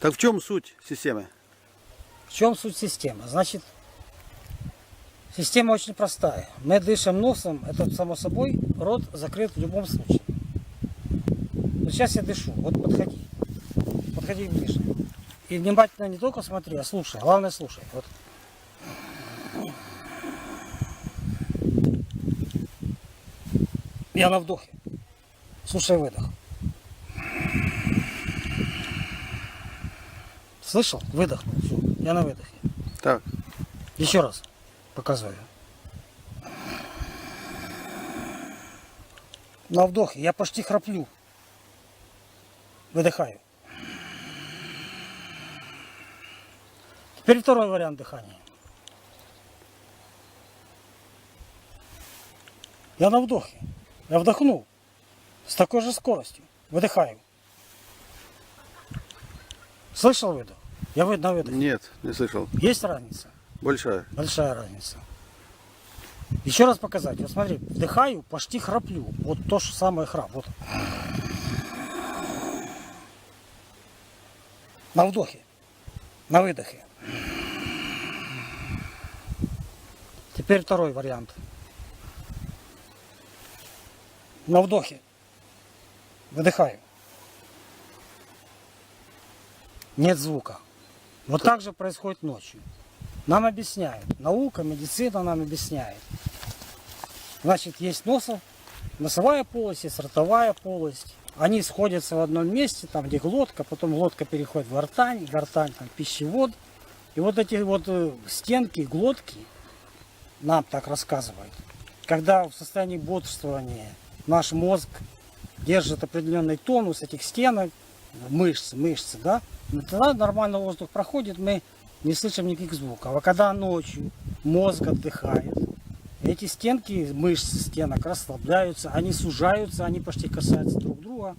Так в чем суть системы? В чем суть системы? Значит, система очень простая. Мы дышим носом, это само собой, рот закрыт в любом случае. Вот сейчас я дышу, вот подходи. Подходи ближе. И внимательно не только смотри, а слушай. Главное слушай. Вот. Я на вдохе. Слушай выдох. Слышал? Выдохнул. Все. Я на выдохе. Так. Еще раз показываю. На вдохе. Я почти храплю. Выдыхаю. Теперь второй вариант дыхания. Я на вдохе. Я вдохнул. С такой же скоростью. Выдыхаю. Слышал выдох? Я на выдохе. Нет, не слышал. Есть разница? Большая. Большая разница. Еще раз показать. Вот смотри, вдыхаю, почти храплю. Вот то же самое храп. Вот. На вдохе. На выдохе. Теперь второй вариант. На вдохе. Выдыхаю. Нет звука. Вот так же происходит ночью. Нам объясняют. Наука, медицина нам объясняет. Значит, есть носовая полость, есть ротовая полость. Они сходятся в одном месте, там где глотка, потом глотка переходит в гортань, гортань там пищевод. И вот эти вот стенки, глотки нам так рассказывают. Когда в состоянии бодрствования наш мозг держит определенный тонус этих стенок, мышцы, да, тогда нормально воздух проходит, мы не слышим никаких звуков. А когда ночью мозг отдыхает, эти стенки, мышцы стенок расслабляются, они сужаются, они почти касаются друг друга.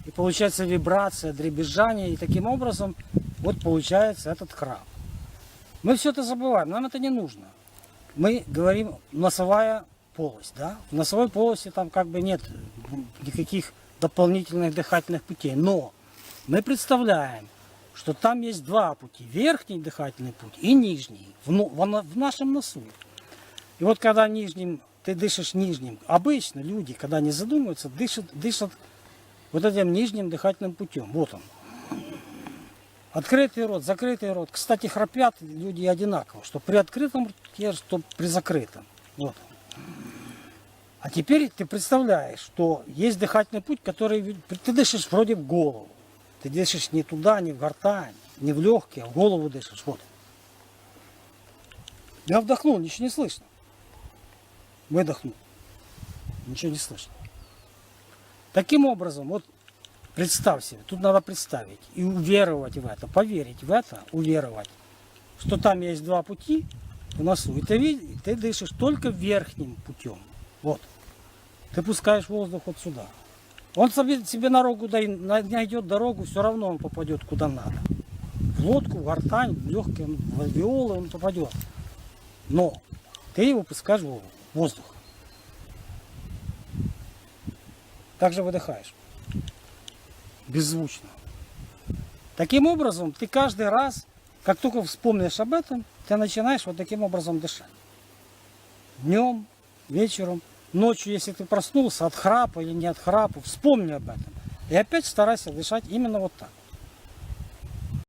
И получается вибрация, дребезжание, и таким образом вот получается этот храп. Мы все это забываем, нам это не нужно. Мы говорим носовая полость, да? В носовой полости там как бы нет никаких дополнительных дыхательных путей, но мы представляем, что там есть два пути. Верхний дыхательный путь и нижний. В нашем носу. И вот когда нижним, ты дышишь нижним, обычно люди, когда не задумываются, дышат вот этим нижним дыхательным путем. Вот он. Открытый рот, закрытый рот. Кстати, храпят люди одинаково. Что при открытом рте, что при закрытом. Вот. А теперь ты представляешь, что есть дыхательный путь, который ты дышишь вроде в голову. Ты дышишь не туда, не в гортань, не в легкие, а в голову дышишь. Вот. Я вдохнул, ничего не слышно. Выдохнул. Ничего не слышно. Таким образом, вот представь себе, тут надо представить и уверовать в это, поверить в это, уверовать, что там есть два пути в носу. И ты дышишь только верхним путем. Вот. Ты пускаешь воздух вот сюда. Он себе найдет дорогу, все равно он попадет куда надо. В глотку, в гортань, в легкие, в альвеолы он попадет. Но ты его пускаешь в воздух. Так же выдыхаешь. Беззвучно. Таким образом, ты каждый раз, как только вспомнишь об этом, ты начинаешь вот таким образом дышать. Днем, вечером, ночью, если ты проснулся от храпа или не от храпа, вспомни об этом. И опять старайся дышать именно вот так.